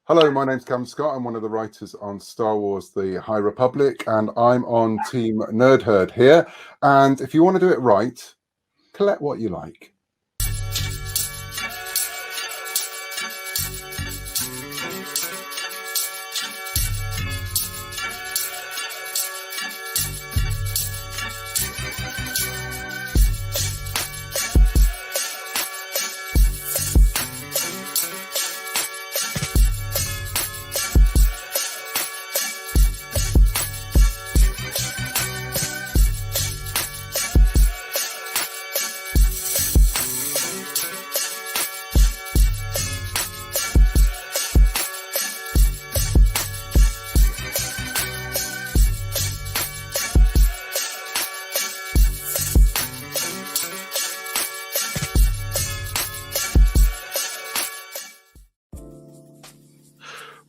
Hello, my name's Cam Scott. I'm one of the writers on Star Wars The High Republic, and I'm on Team Nerdherd here. And if you want to do it right, collect what you like.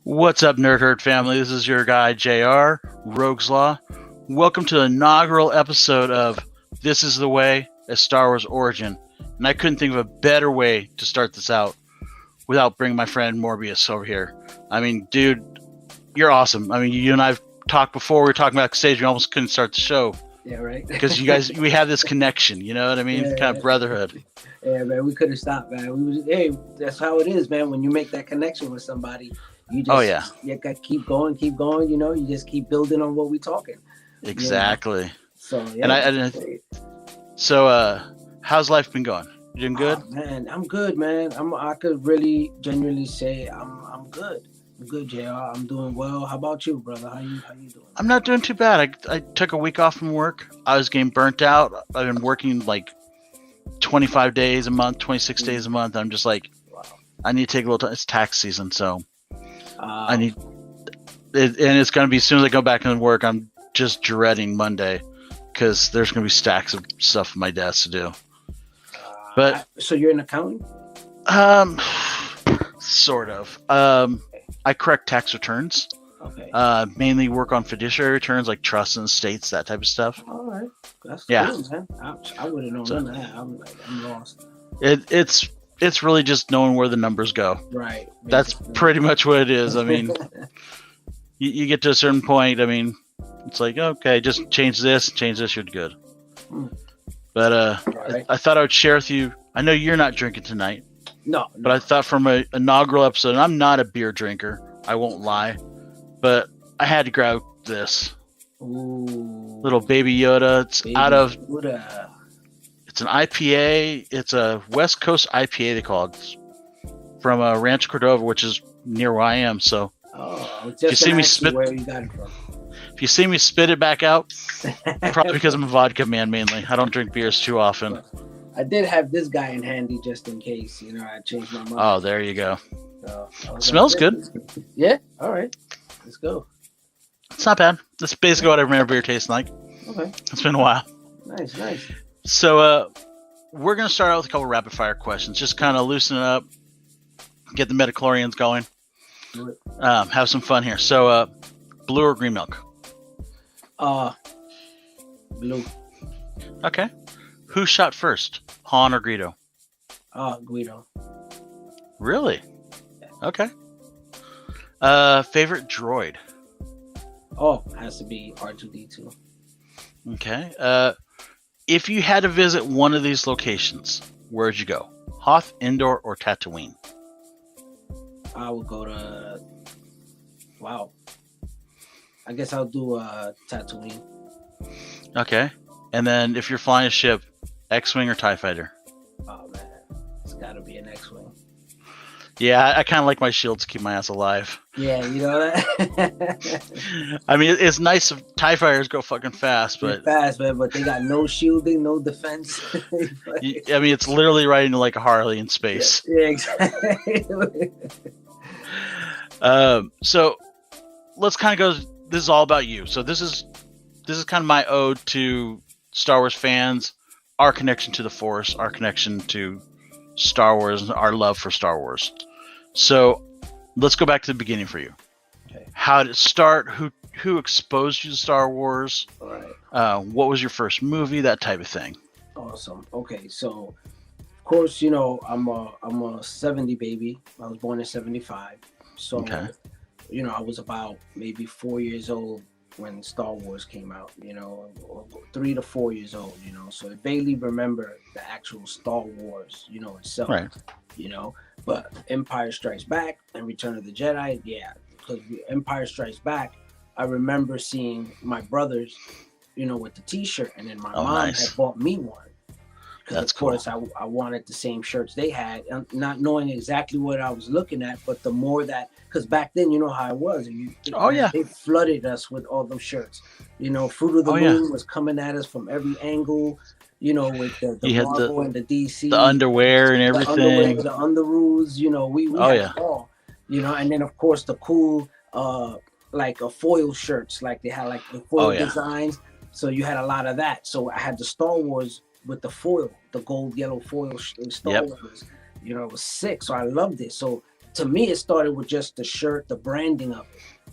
What's up, Nerdherd family? This is your guy, JR, Rogueslaw. Welcome to the inaugural episode of This is the Way, a Star Wars Origin. And I couldn't think of a better way to start this out without bringing my friend Morbius over here. I mean, dude, you're awesome. I mean, you and I have talked before. We were talking about stage. We almost couldn't start the show. Yeah, right. Because you guys, we have this connection, you know what I mean? Yeah, kind of brotherhood. Yeah, man, we could have stopped, man. Hey, that's how it is, man. When you make that connection with somebody, you just you got to keep going, you know, you just keep building on what we're talking. Exactly. You know? So, how's life been going? You doing good? Man, I'm good, man. I could really genuinely say I'm good. I'm good, JR. I'm doing well. How about you, brother? How you doing? I'm not doing too bad. I took a week off from work. I was getting burnt out. I've been working like 25 days a month, 26 days a month. I'm just like, wow. I need to take a little time. It's tax season, so I need it, and it's going to be as soon as I go back into work. I'm just dreading Monday because there's going to be stacks of stuff on my desk to do. But so you're in accounting? Sort of. I correct tax returns. Okay. Mainly work on fiduciary returns like trusts and estates, that type of stuff. All right. That's cool, man. I wouldn't know none of that. I'm lost. It's really just knowing where the numbers go. Right. That's pretty much what it is. I mean, you get to a certain point. I mean, it's like, okay, just change this, you're good. But right. I thought I would share with you. I know you're not drinking tonight. No. But I thought from an inaugural episode, and I'm not a beer drinker. I won't lie. But I had to grab this. Ooh. Little Baby Yoda. It's Baby Yoda. It's an IPA. It's a West Coast IPA, they call it. It's from Rancho Cordova, which is near where I am. So if you see me spit, where you got it from. If you see me spit it back out, probably because I'm a vodka man mainly. I don't drink beers too often. I did have this guy in handy just in case, you know, I changed my mind. Oh, there you go. So smells good. Yeah. All right. Let's go. It's not bad. That's basically what I remember beer tasting like. Okay. It's been a while. Nice. So, we're going to start out with a couple rapid fire questions. Just kind of loosen it up. Get the midichlorians going. Do it. Have some fun here. So, blue or green milk? Blue. Okay. Who shot first? Han or Greedo? Guido. Really? Yeah. Okay. Favorite droid? Has to be R2-D2. Okay. If you had to visit one of these locations, where'd you go? Hoth, Endor, or Tatooine? I would go to... Wow. I guess I'll do Tatooine. Okay. And then if you're flying a ship, X-Wing or TIE Fighter? Oh, man. It's got to be an X-Wing. Yeah, I kind of like my shields to keep my ass alive. Yeah, you know that? I mean, it's nice if TIE Fighters go fucking fast, but... Fast, man, but they got no shielding, no defense. I mean, it's literally riding like a Harley in space. Yeah, exactly. So, let's kind of go... This is all about you. So this is kind of my ode to Star Wars fans, our connection to the Force, our connection to Star Wars, our love for Star Wars. So let's go back to the beginning for you. Okay. How did it start? Who exposed you to Star Wars? All right. What was your first movie? That type of thing. Awesome. Okay, so of course, you know, I'm a 70 baby. I was born in 75. So, Okay. I was about maybe 4 years old when Star Wars came out, or 3 to 4 years old, so I vaguely remember the actual Star Wars, itself, Right. But Empire Strikes Back and Return of the Jedi, yeah, because Empire Strikes Back, I remember seeing my brothers, with the T-shirt, and then my mom nice. had bought me one. That's of course, cool. I wanted the same shirts they had, not knowing exactly what I was looking at, but the more that, because back then, you know how it was. They flooded us with all those shirts. Fruit of the Loom was coming at us from every angle, with the Marvel and the DC. The underwear and everything. The underoos, we had it all. And then, of course, the cool, like a foil shirts, like they had like the foil designs. So you had a lot of that. So I had the Star Wars with the foil, the gold yellow foil Star Wars. It was sick. So I loved it. So to me, it started with just the shirt, the branding of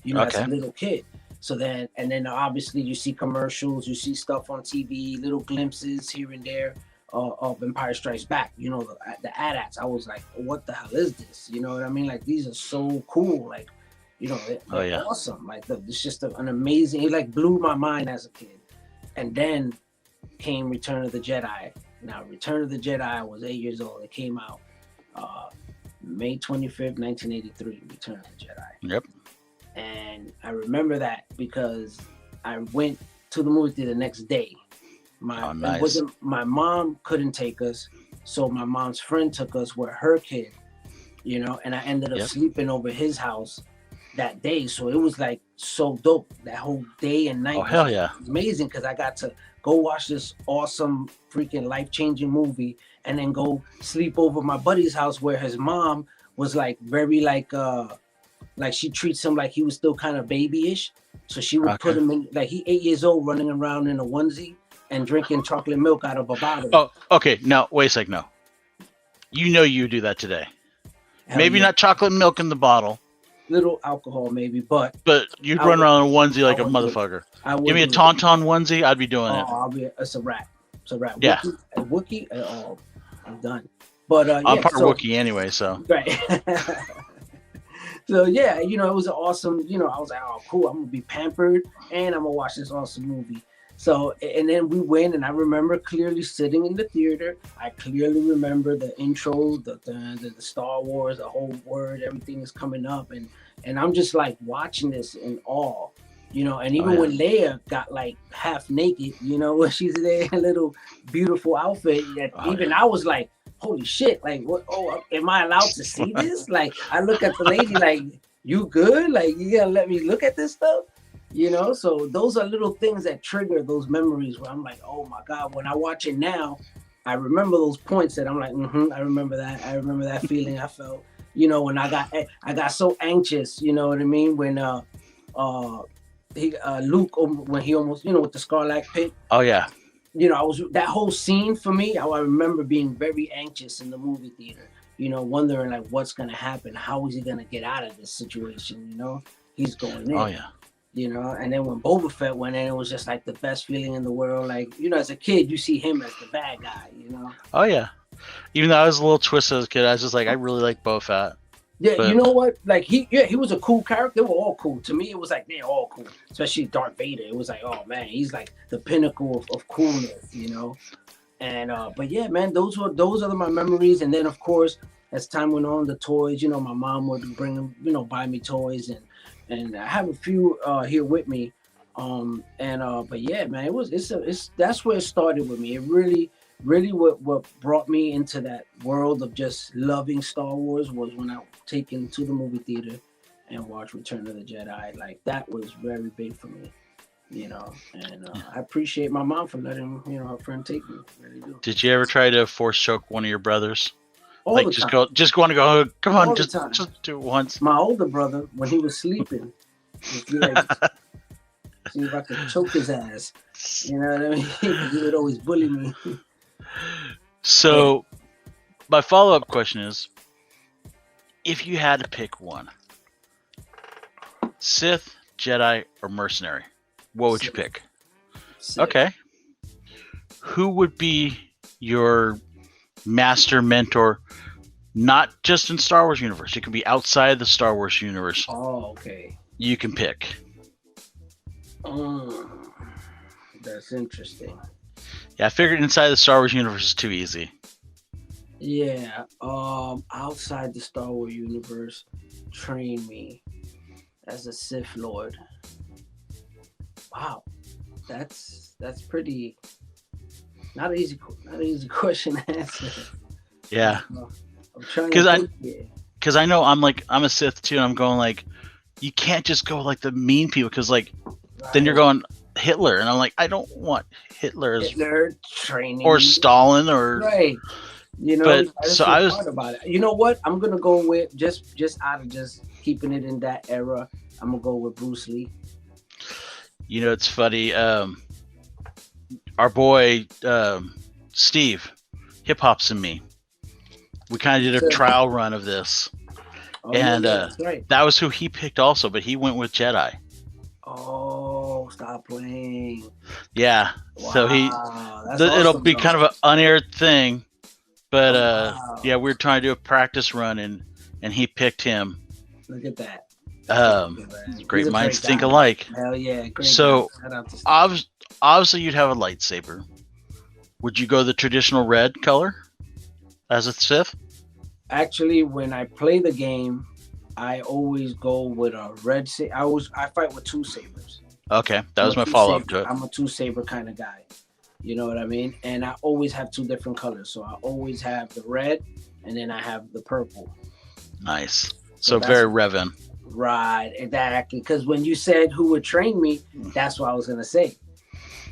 it, as a little kid. So then, and then obviously you see commercials, you see stuff on TV, little glimpses here and there of Empire Strikes Back, the AT-ATs. I was like, what the hell is this? You know what I mean? Like, these are so cool. Like, they're awesome. Like, it's just an amazing, it like blew my mind as a kid. And then came Return of the Jedi. Now, Return of the Jedi, I was 8 years old. It came out May 25th, 1983, Return of the Jedi. Yep. And I remember that because I went to the movie theater the next day. Nice. My mom couldn't take us, so my mom's friend took us with her kid, and I ended up sleeping over his house that day. So it was like so dope. That whole day and night was amazing because I got to go watch this awesome freaking life-changing movie and then go sleep over my buddy's house where his mom was like very like she treats him like he was still kind of babyish. So she would put him in, like, he 8 years old running around in a onesie and drinking chocolate milk out of a bottle. Oh, okay. No, wait a sec. No. You do that today. Maybe not chocolate milk in the bottle. Little alcohol maybe, but you'd run around in a onesie like a motherfucker. Give me a Tauntaun onesie, I'd be doing it. It's a wrap. Yeah. Wookie, I'm done. But I'm part Wookiee anyway, so. Right. So yeah, it was an awesome, I was like, oh cool, I'm gonna be pampered and I'm gonna watch this awesome movie. So, and then we went, and I remember clearly sitting in the theater. I clearly remember the intro, the Star Wars, the whole word, everything is coming up, and I'm just like watching this in awe, and even when Leia got like half naked, when she's there in a little beautiful outfit, I was like, holy shit, like, what? Oh, am I allowed to see this? Like, I look at the lady like, you good? Like, you gonna let me look at this stuff? So those are little things that trigger those memories where I'm like, oh my God, when I watch it now, I remember those points that I'm like, I remember that. I remember that feeling I felt, when I got so anxious, you know what I mean? When Luke, when he almost, with the Scarlet Pit. Oh yeah. I was, that whole scene for me, I remember being very anxious in the movie theater, wondering like what's going to happen. How is he going to get out of this situation? He's going in. Oh yeah. And then when Boba Fett went in, it was just like the best feeling in the world. Like, as a kid, you see him as the bad guy, Oh yeah. Even though I was a little twisted as a kid, I was just like, I really like Boba Fett. Yeah, but... you know what? Like, he was a cool character. They were all cool. To me, it was like, they're all cool. Especially Darth Vader. It was like, oh man, he's like the pinnacle of coolness, And but yeah, man, those are my memories. And then of course, as time went on, the toys, my mom would bring them, buy me toys, and I have a few here with me. But yeah, man, that's where it started with me. It really what brought me into that world of just loving Star Wars was when I taken to the movie theater and watched Return of the Jedi. Like, that was very big for me, and I appreciate my mom for letting her friend take me. Really do. Did you ever try to force choke one of your brothers? All the time. Just want to go, come on, all just do it once. My older brother, when he was sleeping, would be like, see if I could choke his ass. You know what I mean? He would always bully me. So, my follow-up question is, if you had to pick one, Sith, Jedi, or mercenary, what would you pick? Sith. Okay. Who would be your master mentor Not just in Star Wars universe. It can be outside the Star Wars universe. Oh, okay. You can pick. That's interesting. Yeah, I figured inside the Star Wars universe is too easy. Yeah. Outside the Star Wars universe, train me as a Sith Lord. Wow, that's pretty. Not an easy question to answer. Yeah. I'm trying to because I know I'm a Sith too, and I'm going like, you can't just go like the mean people, because like then you're going Hitler, and I'm like, I don't want Hitler training or Stalin or right. You know, but so I was about it. You know what? I'm gonna go with just out of just keeping it in that era. I'm gonna go with Bruce Lee. You know, it's funny. Our boy Steve, Hip Hops and me, we kind of did a trial run of this, and that was who he picked also, but he went with Jedi. Oh, stop playing! Yeah, wow, so it'll be kind of an unaired thing, but yeah, we were trying to do a practice run, and he picked him. Look at that. Great minds think alike. Hell yeah! Great. So obviously you'd have a lightsaber. Would you go the traditional red color as a Sith? Actually, when I play the game, I always go with a red. I fight with two sabers. Okay, that was my follow up to it. I'm a two saber kind of guy. You know what I mean? And I always have two different colors. So I always have the red, and then I have the purple. Nice. So very Revan. Right, exactly. Because when you said who would train me, that's what I was gonna say.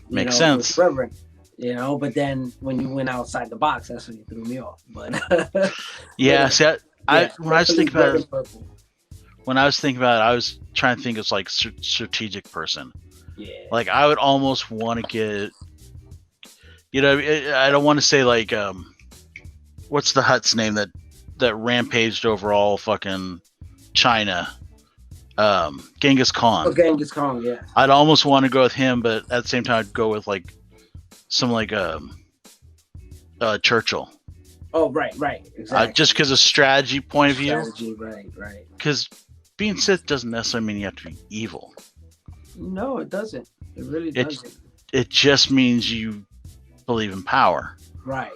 Makes sense. Reverend, you know. But then when you went outside the box, that's when you threw me off. But yeah, see, when I was thinking about it, I was trying to think of like strategic person. Yeah. Like I would almost want to get, you know, I don't want to say like, what's the Hutt's name that rampaged over all fucking China? Genghis Khan. Oh, Genghis Khan, yeah. I'd almost want to go with him, but at the same time, I'd go with like some like Churchill. Oh, right, exactly. Just because of strategy point of view. Strategy, right. Because being Sith doesn't necessarily mean you have to be evil. No, it doesn't. It really doesn't. It just means you believe in power. Right.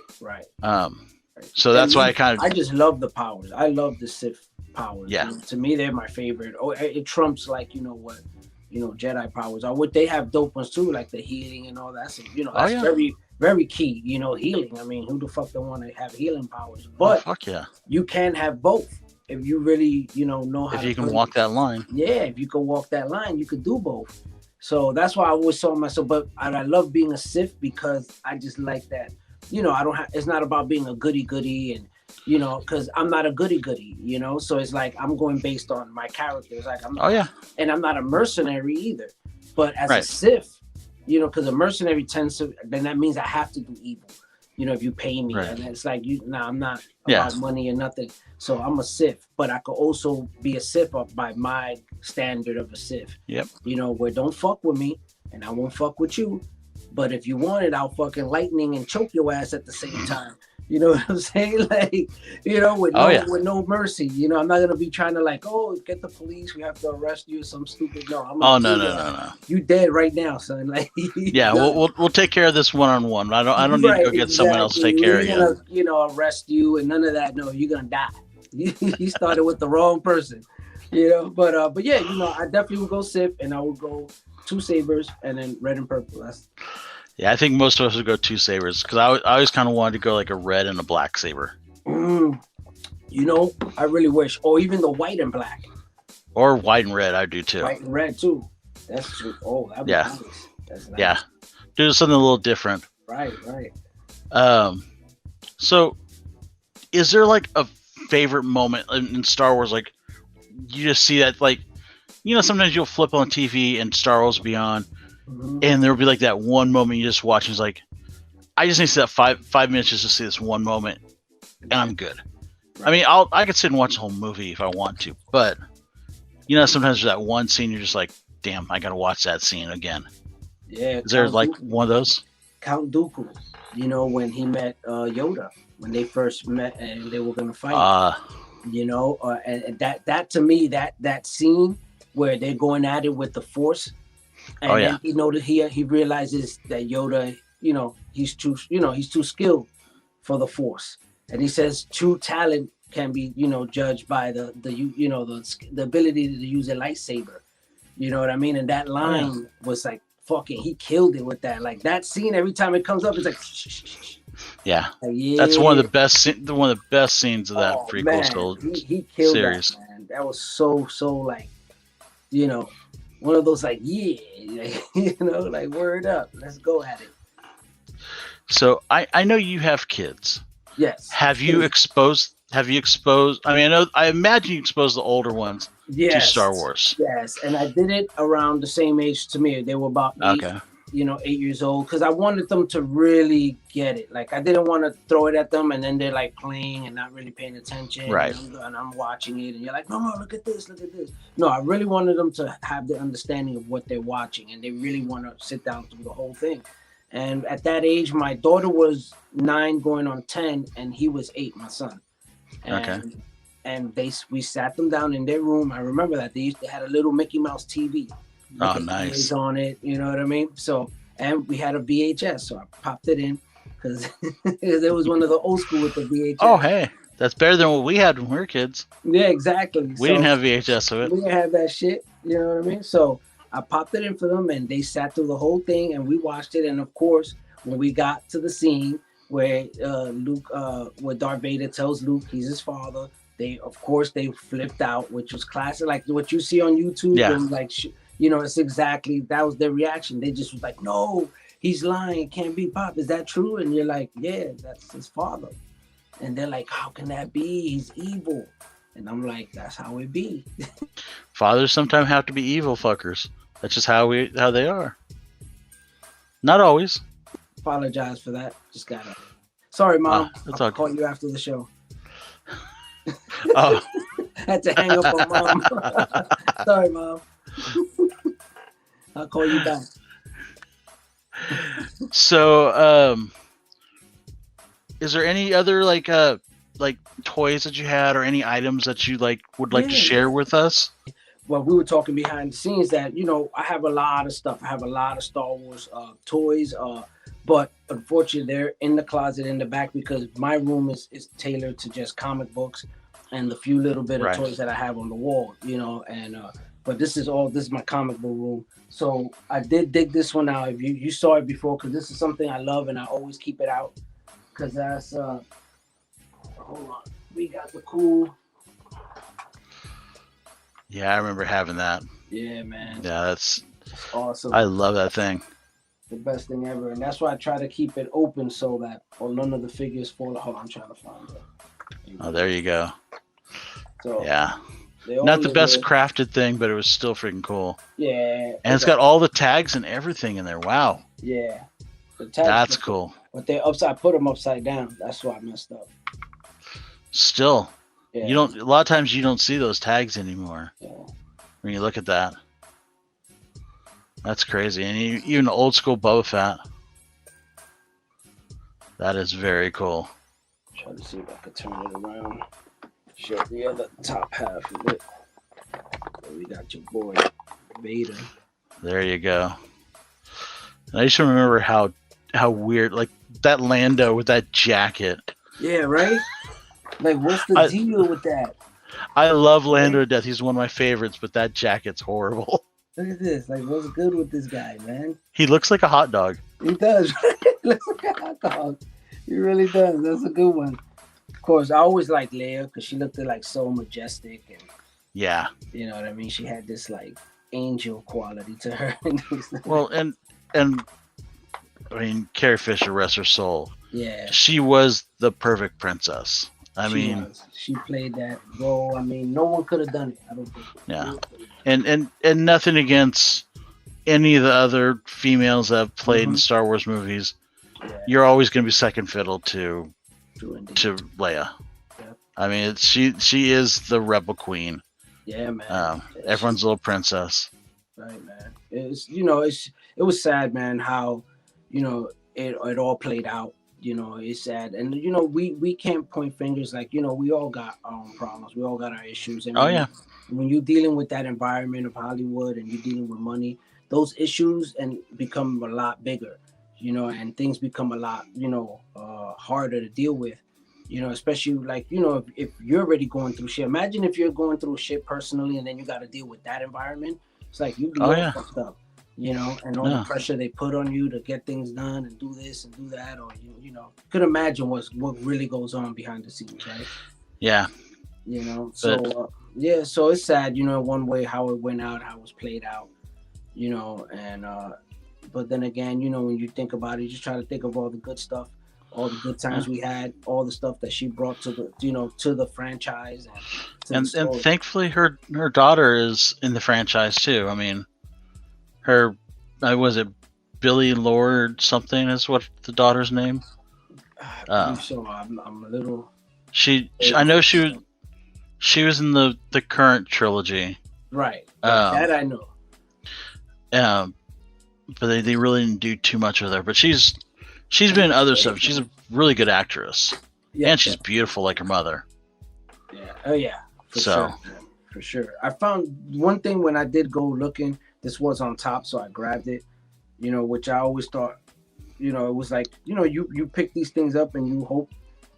So that's why I just love the powers. I love the Sith powers. Yeah. To me, they're my favorite. Oh, it trumps like Jedi powers. Or what they have dope ones too, like the healing and all that. So, that's very, very key. Healing. I mean, who the fuck don't want to have healing powers? But fuck yeah, you can have both if you really, know how. If you can walk that line. Yeah, if you can walk that line, you could do both. So that's why I always saw myself. But I love being a Sith because I just like that. I don't have. It's not about being a goody and. Because I'm not a goody, so it's like I'm going based on my character. It's like and I'm not a mercenary either. But as a Sith, because a mercenary then that means I have to do evil. If you pay me, and it's like I'm not about money or nothing. So I'm a Sith, but I could also be a Sith by my standard of a Sith. Yep. Where don't fuck with me, and I won't fuck with you. But if you want it, I'll fucking lightning and choke your ass at the same time. You know what I'm saying? Like, with no mercy. I'm not gonna be trying to get the police. We have to arrest you. Some stupid. No. No. You dead right now, son. Like. Yeah, we'll take care of this one-on-one. I don't need to go get someone else to take care of you. Arrest you and none of that. No, you're gonna die. You started with the wrong person. But yeah, I definitely would go Sith, and I would go two sabers and then red and purple. Yeah, I think most of us would go two sabers because I always kind of wanted to go like a red and a black saber. I really wish, or even the white and black. Or white and red, I do too. White and red too. That's true. Oh, that'd be nice. That's nice. Yeah, do something a little different. Right. So, is there like a favorite moment in Star Wars? Like, you just see that, like, sometimes you'll flip on TV and Star Wars will be on. Mm-hmm. And there'll be like that one moment you just watch and it's like, I just need to see that 5 minutes just to see this one moment and I'm good. Right. I mean, I could sit and watch the whole movie if I want to, but sometimes there's that one scene you're just like, damn, I gotta watch that scene again. Yeah. Is there like one of those? Count Dooku, when he met Yoda. when they first met and they were gonna fight. You know, and that to me, that scene where they're going at it with the Force, and then you know that he realizes that Yoda, you know, he's too skilled for the Force, and he says true talent can be, you know, judged by the ability to use a lightsaber. You know what I mean? And that line was like fucking, he killed it with that. Like that scene, every time it comes up, it's like yeah. That's one of the best scenes of that prequel he killed series. That, man. That was so like, you know, one of those like, you know, like word up, let's go at it. So I know you have kids. Yes. Have you exposed? I mean, I imagine you exposed the older ones to Star Wars. Yes, and I did it around the same age to me. They were about 8 years old, because I wanted them to really get it. Like I didn't want to throw it at them and then they're like playing and not really paying attention. Right. And I'm watching it and you're like, no, look at this. No, I really wanted them to have the understanding of what they're watching, and they really want to sit down through the whole thing. And at that age, my daughter was 9 going on 10 and he was 8, my son. And we sat them down in their room. I remember that they had a little Mickey Mouse TV. Nice. On it, you know what I mean? So, and we had a VHS, so I popped it in because it was one of the old school with the VHS. Oh, hey, that's better than what we had when we were kids. Yeah, exactly. We didn't have VHS of it. We didn't have that shit, you know what I mean? So I popped it in for them, and they sat through the whole thing, and we watched it. And of course, when we got to the scene where where Darth Vader tells Luke he's his father, they flipped out, which was classic, like what you see on YouTube. Yeah. And like, you know, it's exactly, that was their reaction. They just was like, no, he's lying. It can't be, Pop. Is that true? And you're like, yeah, that's his father. And they're like, how can that be? He's evil. And I'm like, that's how it be. Fathers sometimes have to be evil fuckers. That's just how they are. Not always. Apologize for that. Just gotta. Sorry, Mom. I'll call you after the show. Oh. Had to hang up on Mom. Sorry, Mom. I'll call you back. So, is there any other like toys that you had, or any items that you would like to share with us? Well, we were talking behind the scenes that, you know, I have a lot of stuff. I have a lot of Star Wars toys, but unfortunately they're in the closet in the back because my room is tailored to just comic books and the few little bit of toys that I have on the wall, you know. And but this is my comic book room. So I did dig this one out. If you saw it before, because this is something I love and I always keep it out, because that's hold on, we got the cool. Yeah, I remember having that. Yeah, man. Yeah, that's awesome. I love that thing. The best thing ever. And that's why I try to keep it open so that none of the figures fall. Hold on, I'm trying to find it. Oh, there you go. So yeah. Not the best crafted thing, but it was still freaking cool. Yeah. And it's got all the tags and everything in there. Wow. Yeah. The tags, that's cool. But they I put them upside down. That's why I messed up. Still. Yeah. A lot of times you don't see those tags anymore. Yeah. When you look at that. That's crazy. And even old school Boba Fett. That is very cool. Try to see if I could turn it around. Show the other top half of it. So we got your boy Vader. There you go. And I just remember how weird, like that Lando with that jacket. Yeah, right? Like, what's the deal with that? I love Lando to death. He's one of my favorites, but that jacket's horrible. Look at this. Like, what's good with this guy, man? He looks like a hot dog. He does. He looks like a hot dog. He really does. That's a good one. Of course, I always liked Leia because she looked like so majestic. And yeah. You know what I mean? She had this, like, angel quality to her. Well, and I mean, Carrie Fisher, rest her soul. Yeah. She was the perfect princess. She played that role. I mean, no one could have done it. I don't think. Yeah, and nothing against any of the other females that have played in Star Wars movies. Yeah. You're always going to be second fiddle to Leia. Yep. I mean, she is the rebel queen. Yeah, man. Everyone's little princess. Right, man. It was sad, man. How it all played out. You know, it's sad. And, you know, we can't point fingers. Like, you know, we all got our own problems. We all got our issues. And when you're dealing with that environment of Hollywood and you're dealing with money, those issues and become a lot bigger, you know, and things become a lot, you know, harder to deal with, you know, especially like, you know, if you're already going through shit. Imagine if you're going through shit personally and then you got to deal with that environment. It's like you'd be all fucked up, you know, and all the pressure they put on you to get things done and do this and do that, or you know, could imagine what really goes on behind the scenes, right? Yeah. You know, so yeah, so it's sad, you know, one way how it went out, how it was played out, you know, and but then again, you know, when you think about it, you just try to think of all the good stuff, all the good times we had, all the stuff that she brought to the, you know, to the franchise, and thankfully her daughter is in the franchise too. I mean, her, was it Billy Lord something is what the daughter's name? So I'm a little. I know she was in the current trilogy. Right. That I know. But they really didn't do too much with her. But she's been in other stuff. She's a really good actress. Yeah, and she's beautiful like her mother. Yeah. Oh yeah. For sure. I found one thing when I did go looking. This was on top, so I grabbed it. You know, which I always thought, you know, it was like, you know, you pick these things up and you hope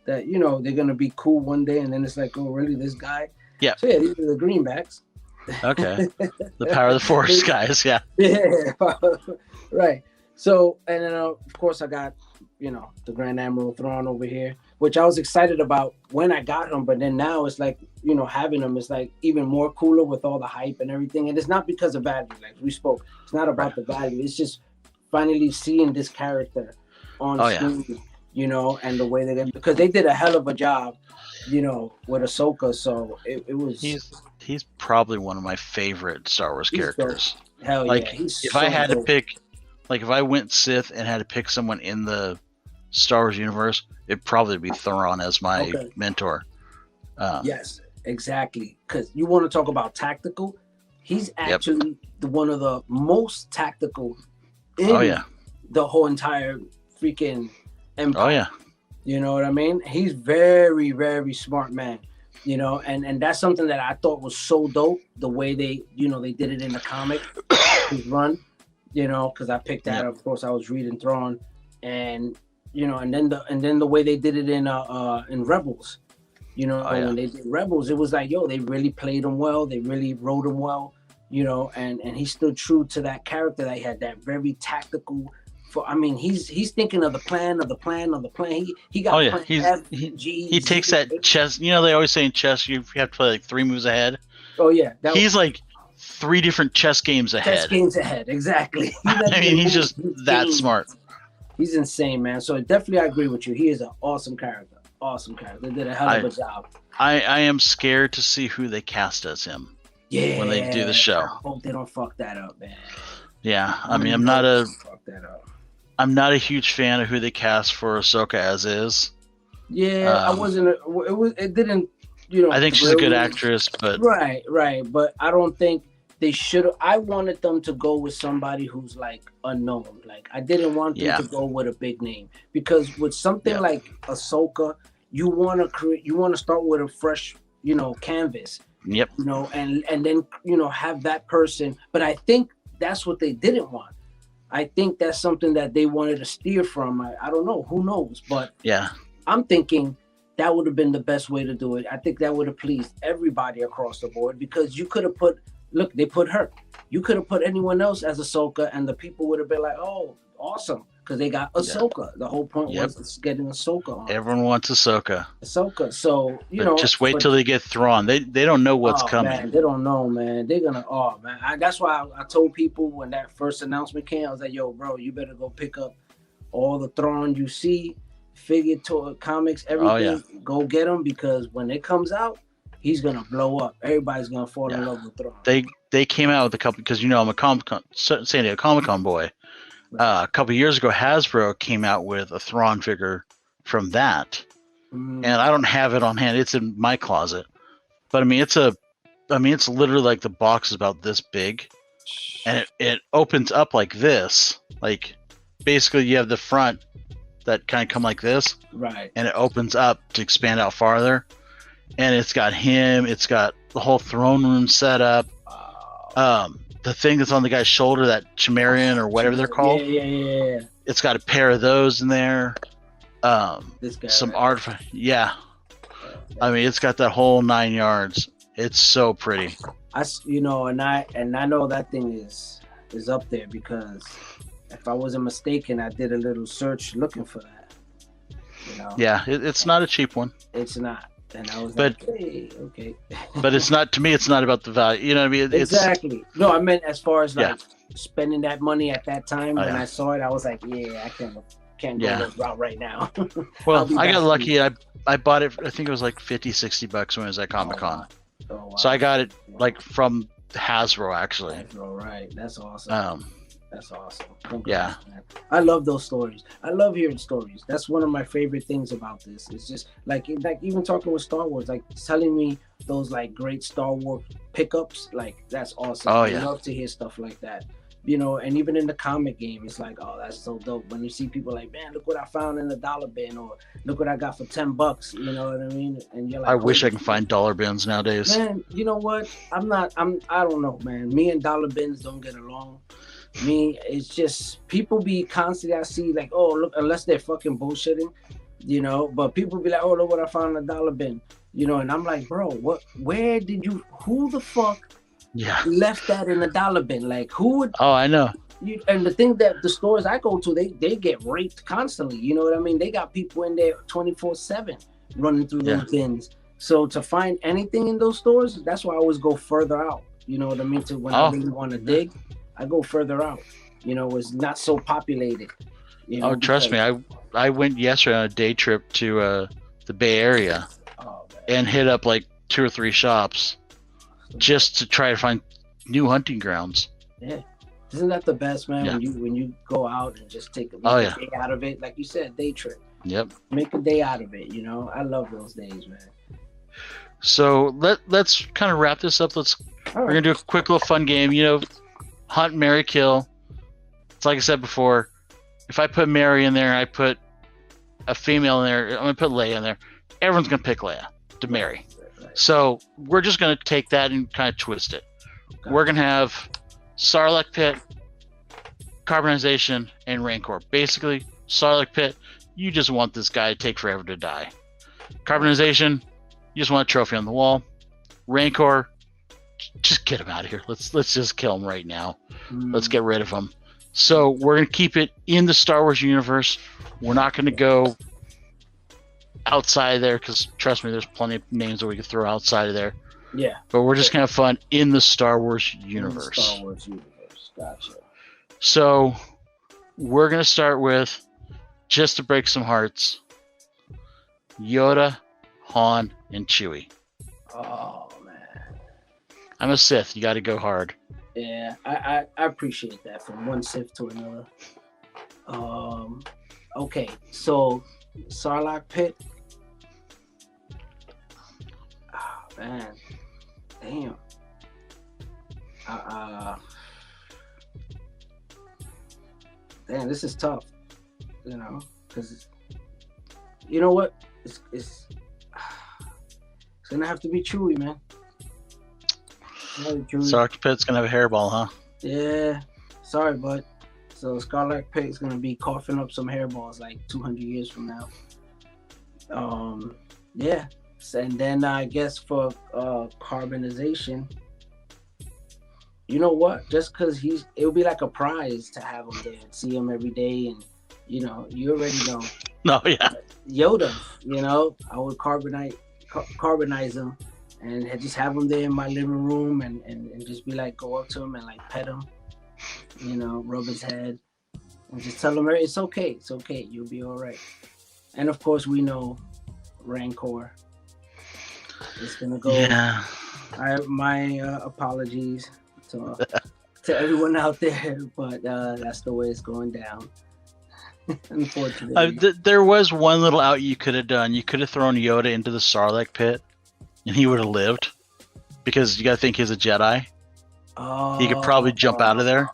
that, you know, they're gonna be cool one day, and then it's like, oh, really, this guy? Yeah. So yeah, these are the greenbacks. Okay. The Power of the Force guys, yeah. Yeah. Right. So, and then of course I got, you know, the Grand Admiral Thrawn over here, which I was excited about when I got him, but then now it's like, you know, having him is like even more cooler with all the hype and everything. And it's not because of value, like we spoke. It's not about the value. It's just finally seeing this character on screen, you know, and the way they did, because they did a hell of a job, you know, with Ahsoka. So it was. He's probably one of my favorite Star Wars characters. Hell like, yeah! If I had to pick, like if I went Sith and had to pick someone in the Star Wars universe, it'd probably be Thrawn as my mentor. Yes, exactly. Because you want to talk about tactical, he's actually one of the most tactical in the whole entire freaking empire. Oh yeah. You know what I mean? He's very, very smart man. You know, and that's something that I thought was so dope, the way they, you know, they did it in the comic, his run, you know, because I picked that up. Of course, I was reading Thrawn, and you know, and then the way they did it in Rebels, you know, when they did Rebels, it was like, yo, they really played him well, they really wrote him well, you know, and he stood true to that character. That he had that very tactical. I mean, he's thinking of the plan. He got plan F, G, he takes that chess. You know, they always say in chess you have to play like 3 moves ahead. Oh yeah, he's like 3 different chess games ahead. Chess games ahead, exactly. I mean, he's just that smart. He's insane, man. So definitely, I agree with you. He is an awesome character. They did a hell of a job. I am scared to see who they cast as him. Yeah, when they do the show. I hope they don't fuck that up, man. Yeah, I mean, I'm not a huge fan of who they cast for Ahsoka as is. Yeah, I wasn't. It didn't. You know, I think she's a good actress, but right. But I don't think they should. I wanted them to go with somebody who's like unknown. Like I didn't want them to go with a big name, because with something like Ahsoka, you want to start with a fresh, you know, canvas. Yep. You know, and then, you know, have that person. But I think that's what they didn't want. I think that's something that they wanted to steer from. I don't know. Who knows? But yeah, I'm thinking that would have been the best way to do it. I think that would have pleased everybody across the board, because you could have they put her. You could have put anyone else as Ahsoka, and the people would have been like, oh, awesome. Because they got Ahsoka. Yeah. The whole point was getting Ahsoka on. Everyone wants Ahsoka. So, you know. Just wait till they get Thrawn. They don't know what's coming. Man, they don't know, man. They're going to, that's why I told people when that first announcement came, I was like, yo, bro, you better go pick up all the Thrawn you see, figure comics, everything. Go get them, because when it comes out, he's going to blow up. Everybody's going to fall in love with Thrawn. They came out with a couple, because, you know, I'm a San Diego Comic-Con boy. A couple years ago, Hasbro came out with a Thrawn figure from that, and I don't have it on hand. It's in my closet, but I mean, it's literally like the box is about this big, and it opens up like this. Like basically, you have the front that kind of come like this. Right. And it opens up to expand out farther. And it's got him. It's got the whole throne room set up. The thing that's on the guy's shoulder, that Chimerian or whatever they're called. Yeah. It's got a pair of those in there. This guy, some right? artifact. Yeah. I mean, it's got that whole 9 yards. It's so pretty. And I know that thing is up there because if I wasn't mistaken, I did a little search looking for that. Yeah, it's not a cheap one. It's not. And I was like, hey, okay. But it's not, to me, it's not about the value. You know what I mean? Exactly. No, I meant as far as spending that money at that time when I saw it, I was like, yeah, I can't go that route right now. Well, I got lucky. I bought it, I think it was like $50-$60 when it was at Comic-Con. Oh, wow. So I got it like from Hasbro, actually. Hasbro, right. That's awesome. That's awesome. Yeah. Man. I love those stories. I love hearing stories. That's one of my favorite things about this. It's just like even talking with Star Wars, like telling me those like great Star Wars pickups, like that's awesome. Oh, I love to hear stuff like that. And even in the comic game, it's like, oh, that's so dope. When you see people like, man, look what I found in the dollar bin, or look what I got for $10. You know what I mean? And you're like, I wish I can find dollar bins nowadays. Man, you know what? I don't know, man. Me and dollar bins don't get along. It's just people be constantly, I see like, oh, look, unless they're fucking bullshitting, but people be like, oh, look what I found in the dollar bin, and I'm like, bro, who the fuck left that in the dollar bin? Like, who would? Oh, I know. And the thing that the stores I go to, they get raped constantly. You know what I mean? They got people in there 24/7 running through those bins. So to find anything in those stores, that's why I always go further out. You know what I mean? To when I really want to dig, I go further out. It's not so populated. Trust me, I went yesterday on a day trip to the Bay Area and hit up like 2 or 3 shops just to try to find new hunting grounds. Yeah. Isn't that the best, man? Yeah. When you go out and just take a day out of it, like you said, day trip. Yep. Make a day out of it. I love those days, man. So let's kind of wrap this up. We're gonna do a quick little fun game. Hunt, marry, kill. It's like I said before. If I put Mary in there, I put a female in there. I'm gonna put Leia in there. Everyone's gonna pick Leia to marry. Right. So we're just gonna take that and kind of twist it. Okay. We're gonna have Sarlacc pit, carbonization, and Rancor. Basically, Sarlacc pit, you just want this guy to take forever to die. Carbonization, you just want a trophy on the wall. Rancor, just get him out of here. Let's just kill him right now. Let's get rid of him. So we're gonna keep it in the Star Wars universe. We're not gonna go outside of there because trust me, there's plenty of names that we could throw outside of there. Yeah. But we're just gonna have fun in the Star Wars universe. Star Wars universe. Gotcha. So we're gonna start with, just to break some hearts, Yoda, Han, and Chewie. Oh man. I'm a Sith. You got to go hard. Yeah, I appreciate that from one Sith to another. Okay, so Sarlacc pit. Oh man, damn. Damn, this is tough. Because you know what? It's gonna have to be Chewie, man. Sarlacc pit's gonna have a hairball, huh? Yeah. Sorry, bud. So Sarlacc pit is gonna be coughing up some hairballs like 200 years from now. Yeah. And then I guess for carbonization, you know what? Just because it'll be like a prize to have him there and see him every day, and you already know. No, yeah. Yoda, I would carbonize him and just have him there in my living room and just be like, go up to him and like pet him, rub his head and just tell him it's okay, you'll be all right. And of course we know Rancor is gonna go. Yeah. My apologies to everyone out there, but that's the way it's going down. Unfortunately. There was one little out you could have done. You could have thrown Yoda into the Sarlacc pit, and he would have lived, because you got to think he's a Jedi. He could probably jump out of there.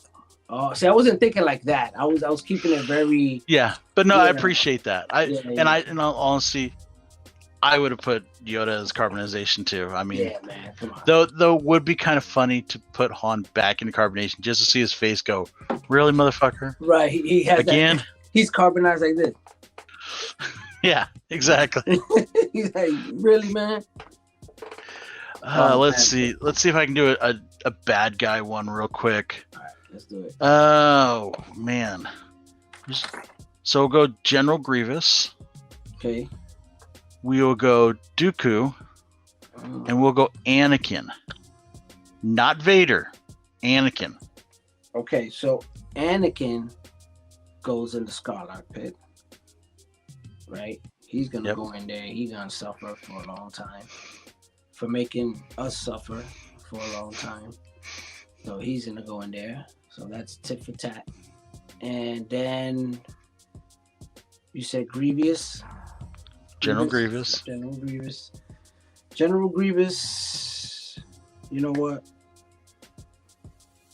See, I wasn't thinking like that. I was keeping it very. Yeah, but no, Yeah. I appreciate that. In all honesty, I would have put Yoda as carbonization too. I mean, yeah, man, come on. Though it would be kind of funny to put Han back into carbonation just to see his face go, really, motherfucker? Right, he has again. He's carbonized like this. Yeah, exactly. He's like, really, man? Let's see. Let's see if I can do a bad guy one real quick. All right, let's do it. Oh man. So we'll go General Grievous. Okay. We will go Dooku, and we'll go Anakin. Not Vader, Anakin. Okay, so Anakin goes in the Scarlet Pit, right? He's gonna go in there. He's gonna suffer for a long time, for making us suffer for a long time. So he's gonna go in there. So that's tit for tat. And then you said Grievous. General Grievous. General Grievous, you know what?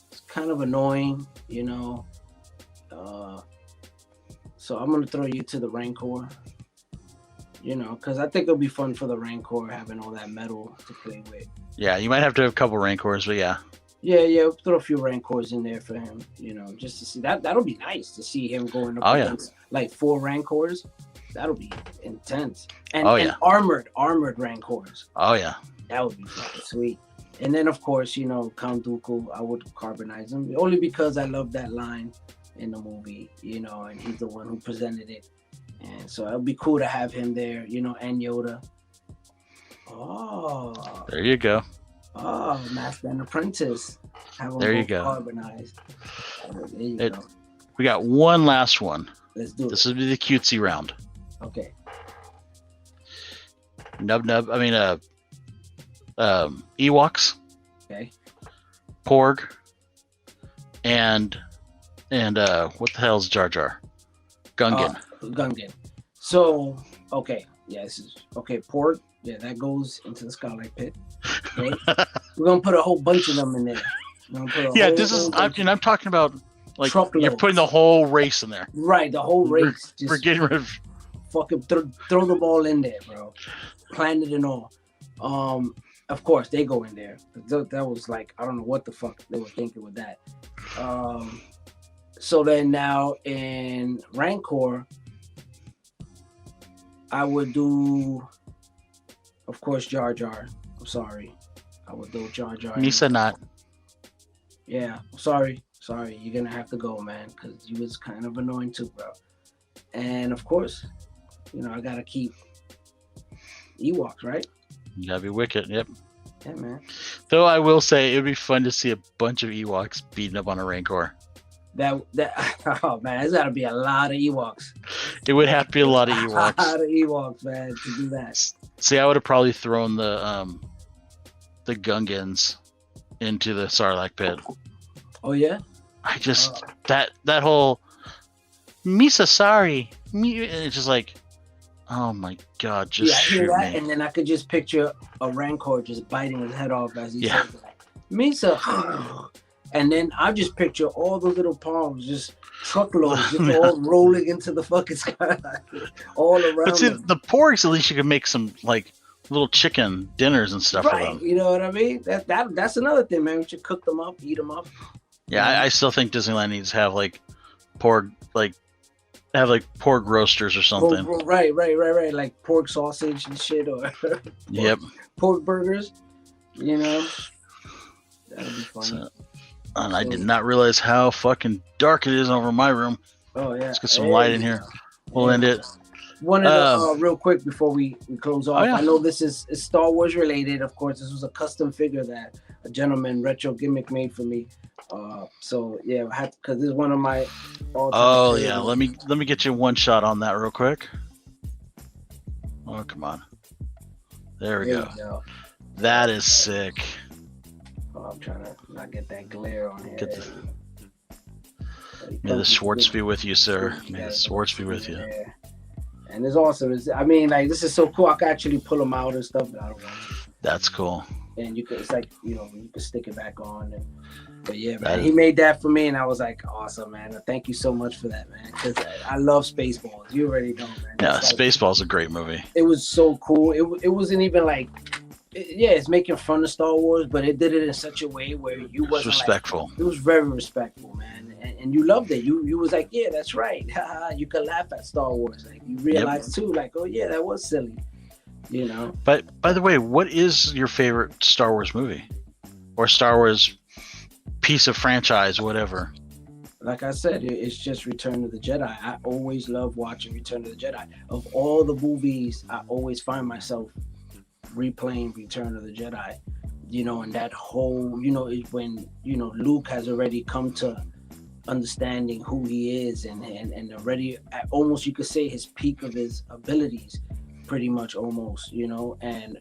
It's kind of annoying, you know. So I'm going to throw you to the Rancor, you know, because I think it'll be fun for the Rancor having all that metal to play with. Yeah, you might have to have a couple Rancors, but yeah. Yeah, we'll throw a few Rancors in there for him, you know, just to see. That'll be nice to see him going up against like 4 Rancors. That'll be intense. And, and armored Rancors. Oh, yeah. That would be fucking sweet. And then, of course, you know, Count Dooku, I would carbonize him. Only because I love that line in the movie, you know, and he's the one who presented it. And so it would be cool to have him there, you know, and Yoda. Oh. There you go. Oh, Master and Apprentice. There you go. Carbonized. There you go. We got one last one. Let's do it. This will be the cutesy round. Okay. Ewoks. Okay. Porg. And what the hell's Jar Jar? Gungan. Gungan. So, okay. Yeah, this is okay. Porg. Yeah, that goes into the Scarlet Pit. Right? We're gonna put a whole bunch of them in there. I'm talking about like truckloads. You're putting the whole race in there. Right, the whole race. We're getting rid of. Fucking throw them all in there, bro. Planet and all. Of course they go in there. That was like, I don't know what the fuck they were thinking with that. So then now in Rancor, I would do, of course, Jar Jar. I'm sorry. I would do Jar Jar. Misa not. Yeah, sorry. You're gonna have to go, man, because you was kind of annoying too, bro. And of course, you know, I gotta keep Ewoks, right? You gotta be wicked, yep. Yeah, man. Though I will say it would be fun to see a bunch of Ewoks beating up on a Rancor. That oh man, there's gotta be a lot of Ewoks. It would have to be a lot of Ewoks. A lot of Ewoks, man, to do that. See, I would have probably thrown the Gungans into the Sarlacc pit. Oh yeah? I just that whole Misa sorry. It's just like, oh my god, just shoot me. And then I could just picture a Rancor just biting his head off as he says that. Misa. And then I just picture all the little palms, just truckloads, just all rolling into the fucking sky, all around. But see, them. the Porgs, at least you could make some like little chicken dinners and stuff for them. You know what I mean? That's another thing, man. We should cook them up, eat them up. Yeah, I still think Disneyland needs to have like pork, pork roasters or something. Right. Like pork sausage and shit, or pork burgers. You know, that'd be funny. And I did not realize how fucking dark it is over my room. Oh yeah. Let's get some light in here. We'll end it. One of the, real quick before we close off. Yeah. I know this is Star Wars related. Of course, this was a custom figure that a gentleman, Retro Gimmick, made for me. So yeah, I had because this is one of my. Oh yeah, let me get you one shot on that real quick. Oh come on, there we go. That is sick. Oh, I'm trying to not get that glare on here. May the Schwartz be with you, sir. May the Schwartz be with you. And it's awesome. I mean, like, this is so cool. I can actually pull them out and stuff. But I don't want to. That's cool. and it's like, you could stick it back on. But yeah, man, he made that for me, and I was like, awesome, man. Thank you so much for that, man. Because I love Spaceballs. You already know, man. Yeah, Spaceballs is a great movie. It was so cool. It wasn't even like, it's making fun of Star Wars, but it did it in such a way where you wasn't respectful. Like, it was very respectful, man, and you loved it. You was like, yeah, that's right. You could laugh at Star Wars. Like you realized too, like, oh yeah, that was silly. But by the way, what is your favorite Star Wars movie or Star Wars piece of franchise, whatever? Like I said, it's just Return of the Jedi. I always love watching Return of the Jedi. Of all the movies, I always find myself replaying Return of the Jedi. And that whole, when Luke has already come to understanding who he is and already almost, you could say, his peak of his abilities. Pretty much almost, and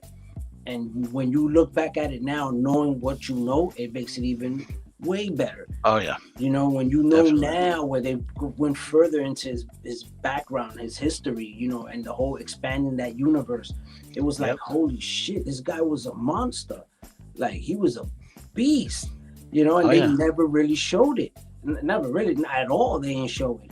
when you look back at it now, knowing what you know, it makes it even way better. Oh yeah. When you know now where they went further into his background, his history, and the whole expanding that universe, it was like, holy shit, this guy was a monster. Like he was a beast, and they never really showed it. Never really, not at all. They didn't show it.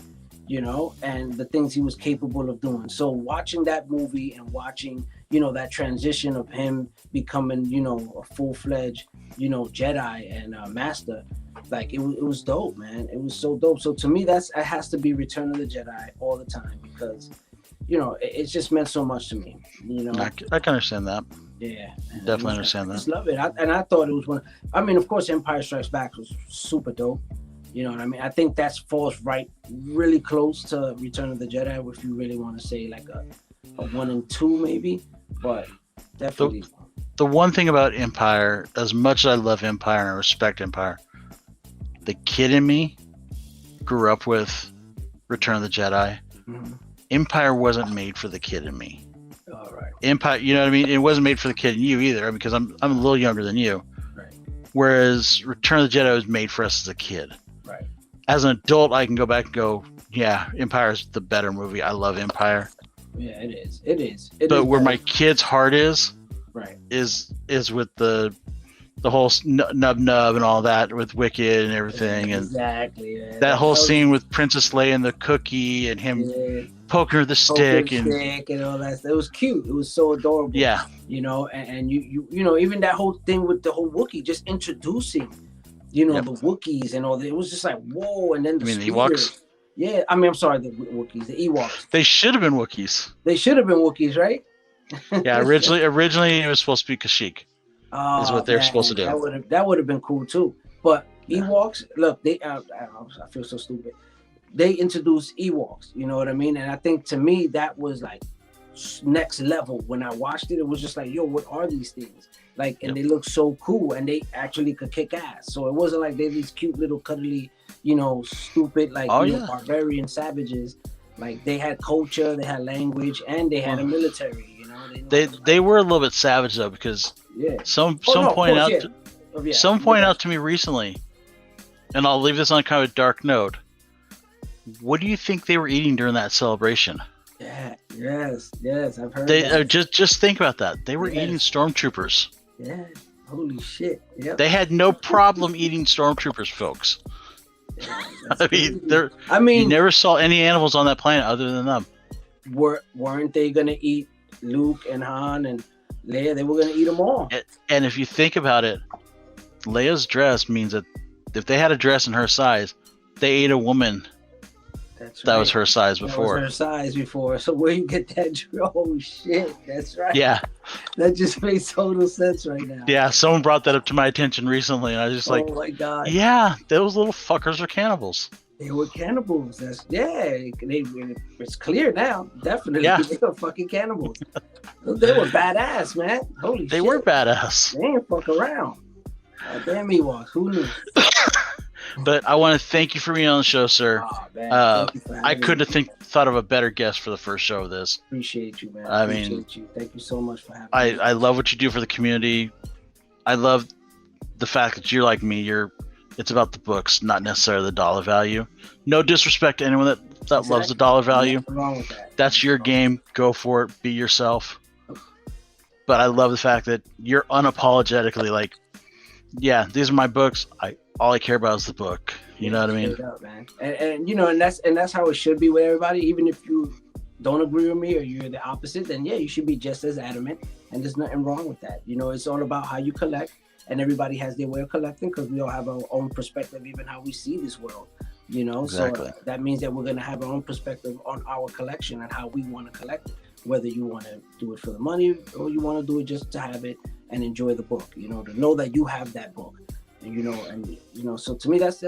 And the things he was capable of doing. So watching that movie and watching, that transition of him becoming, a full-fledged, Jedi and master, like it was dope, man. It was so dope. So to me, it has to be Return of the Jedi all the time because, it just meant so much to me. I can understand that. Yeah, definitely understand that. I just love it. I thought it was one. I mean, of course, Empire Strikes Back was super dope. You know what I mean? I think that falls really close to Return of the Jedi, if you really want to say like a 1 and 2 maybe, but definitely. The one thing about Empire, as much as I love Empire and I respect Empire, the kid in me grew up with Return of the Jedi. Mm-hmm. Empire wasn't made for the kid in me. All right. Empire, you know what I mean? It wasn't made for the kid in you either, because I'm a little younger than you. Right. Whereas Return of the Jedi was made for us as a kid. Right. As an adult, I can go back and go, yeah, Empire is the better movie. I love Empire. Yeah, it is. It is. But where my kid's heart is, right, is with the whole nub and all that with Wicked and everything, and exactly that whole scene with Princess Leia and the cookie and him poking her the stick and all that. It was cute. It was so adorable. Yeah, and you even that whole thing with the whole Wookiee, just introducing, the Wookiees and all that. It was just like whoa, and then the Ewoks. Yeah, I mean, I'm sorry, the Wookiees, the Ewoks. They should have been Wookiees. They should have been Wookiees, right? Yeah, originally it was supposed to be Kashyyyk. Is what they're supposed to do. That would have been cool too. But Ewoks, look, they I feel so stupid. They introduced Ewoks, you know what I mean? And I think to me that was like next level. When I watched it, it was just like, yo, what are these things? Like, and they look so cool, and they actually could kick ass. So it wasn't like they're these cute little cuddly, stupid like barbarian savages. Like they had culture, they had language, and they had a military. They were a little bit savage though, because some pointed out to me recently, and I'll leave this on kind of a dark note. What do you think they were eating during that celebration? Yeah, yes, I've heard. That. Just think about that. They were eating stormtroopers. Yeah, holy shit. Yep. They had no problem eating stormtroopers, folks. Yeah, I mean, you never saw any animals on that planet other than them. Weren't they gonna eat Luke and Han and Leia? They were gonna eat them all. And if you think about it, Leia's dress means that if they had a dress in her size, they ate a woman. That's right. That was her size before. That was her size before. So where you get that? Oh shit, that's right. Yeah, that just makes total sense right now. Yeah, someone brought that up to my attention recently, and I was just like, "Oh my god!" Yeah, those little fuckers are cannibals. They were cannibals. It's clear now. Definitely, they were fucking cannibals. They were badass, man. Holy shit, they were badass. They ain't fuck around. Damn Ewoks, who knew? But I want to thank you for being on the show, sir. Oh, man. I couldn't have thought of a better guest for the first show of this. Appreciate you, man. Appreciate you. Thank you so much for having me. I love what you do for the community. I love the fact that you're like me. It's about the books, not necessarily the dollar value. No disrespect to anyone that loves the dollar value. Nothing wrong with that. That's your game. Go for it. Be yourself. but I love the fact that you're unapologetically like, yeah, these are my books. All I care about is the book. You know what I mean? Up, man. And you know, and that's how it should be with everybody. Even if you don't agree with me or you're the opposite, then yeah, you should be just as adamant. And there's nothing wrong with that. You know, it's all about how you collect, and everybody has their way of collecting because we all have our own perspective, even how we see this world. You know, exactly. So that means that we're gonna have our own perspective on our collection and how we want to collect it. Whether you want to do it for the money or you want to do it just to have it and enjoy the book. You know, to know that you have that book. And so to me that's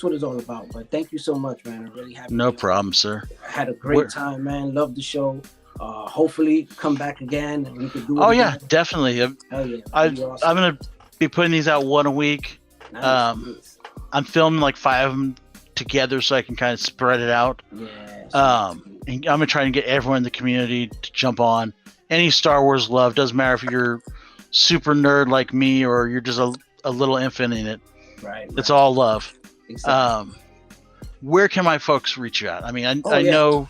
what it's all about. But thank you so much, man. I'm really happy. No problem, sir. I had a great time, man. Love the show. Hopefully come back again and we could do it. Oh again. Yeah, definitely. I'm gonna be putting these out one a week. Nice. I'm filming like 5 of them together so I can kind of spread it out. Yeah. And I'm gonna try and get everyone in the community to jump on. Any Star Wars love, doesn't matter if you're super nerd like me or you're just a little infant in it. Right. It's all love. Exactly. Where can my folks reach you at? I mean, I know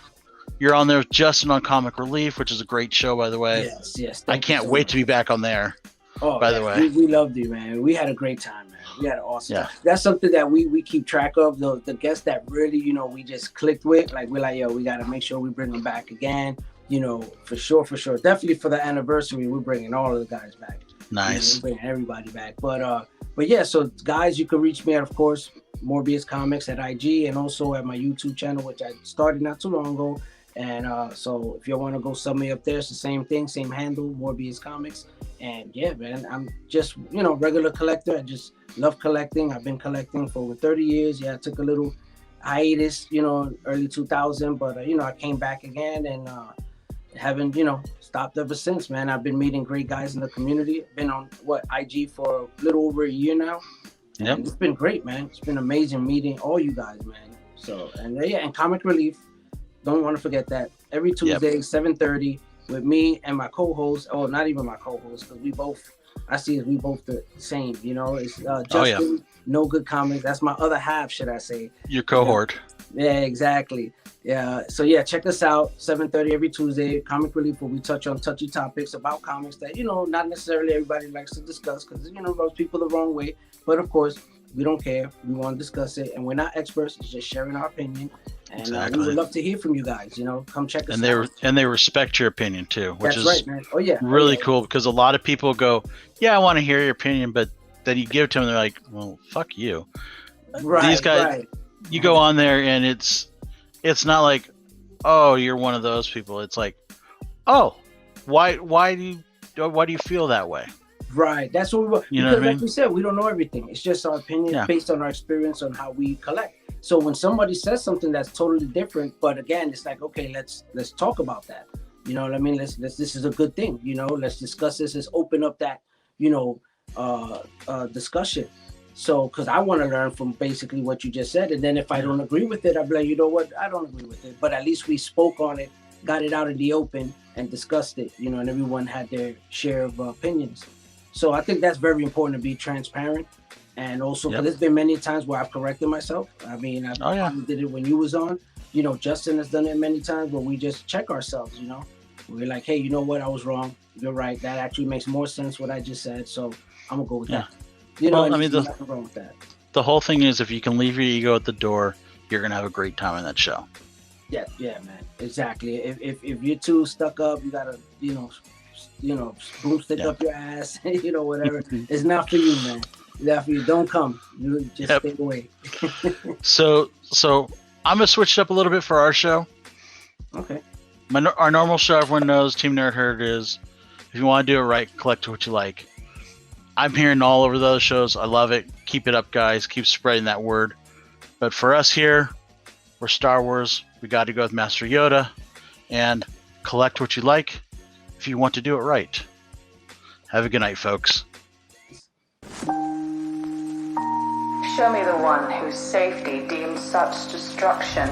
you're on there with Justin on Comic Relief, which is a great show, by the way. Yes. I can't wait to be back on there. Oh, by the way, we loved you, man. We had a great time, man. We had an awesome time. Yeah. That's something that we keep track of. The guests that really, you know, we just clicked with. Like we're like, yo, we got to make sure we bring them back again. You know, for sure. Definitely for the anniversary, we're bringing all of the guys back. Nice. You know, we're bringing everybody back. But yeah, so guys, you can reach me at, of course, Morbius Comics at IG and also at my YouTube channel, which I started not too long ago. And so if you want to go sub me up there, it's the same thing, same handle, Morbius Comics. And yeah, man, I'm just, you know, regular collector. I just love collecting. I've been collecting for over 30 years. Yeah, I took a little hiatus, you know, early 2000, but, you know, I came back again and haven't, you know, stopped ever since, man. I've been meeting great guys in the community. Been on, IG for a little over a year now. Yep. And it's been great, man. It's been amazing meeting all you guys, man. So, and yeah, and Comic Relief. Don't want to forget that. Every Tuesday, 7:30, with me and my co-host. Oh, not even my co-host, because we both the same. You know, it's Justin, No Good Comics. That's my other half, should I say? Your cohort. Yeah, exactly. Yeah. So yeah, check us out. 7:30 every Tuesday. Comic Relief, where we touch on touchy topics about comics that, you know, not necessarily everybody likes to discuss because, you know, rubs people the wrong way. But of course, we don't care. We want to discuss it, and we're not experts. It's just sharing our opinion. And exactly. We would love to hear from you guys. You know, come check us out. And they respect your opinion too, which is right, man. Oh yeah, really cool because a lot of people go, "Yeah, I want to hear your opinion," but then you give it to them, they're like, "Well, fuck you." Right. These guys, you go on there, and it's not like, "Oh, you're one of those people." It's like, "Oh, why do you feel that way?" Right. That's what we want. You know what I mean? Like we said, we don't know everything. It's just our opinion based on our experience on how we collect. So when somebody says something that's totally different, but again, it's like, okay, let's talk about that. You know what I mean? Let's this is a good thing. You know, let's discuss this. Let's open up that, you know, discussion. So, because I want to learn from basically what you just said, and then if I don't agree with it, I'll be like, you know what, I don't agree with it. But at least we spoke on it, got it out in the open, and discussed it. You know, and everyone had their share of opinions. So I think that's very important to be transparent. And also, because there's been many times where I've corrected myself. I mean, I did it when you was on. You know, Justin has done it many times where we just check ourselves, you know. We're like, hey, you know what? I was wrong. You're right. That actually makes more sense what I just said. So I'm going to go with that. You know, well, I mean, nothing wrong with that. The whole thing is if you can leave your ego at the door, you're going to have a great time in that show. Yeah, man. Exactly. If you're too stuck up, you got to, you know, broomstick up your ass, you know, whatever. It's not for you, man. It's for you. Don't come. You just stay away. So I'm gonna switch it up a little bit for our show. Okay. Our normal show, everyone knows, Team Nerd Herd is, if you want to do it right, collect what you like. I'm hearing all over those shows. I love it. Keep it up, guys. Keep spreading that word. But for us here, we're Star Wars. We got to go with Master Yoda and collect what you like if you want to do it right. Have a good night, folks. Show me the one whose safety deems such destruction.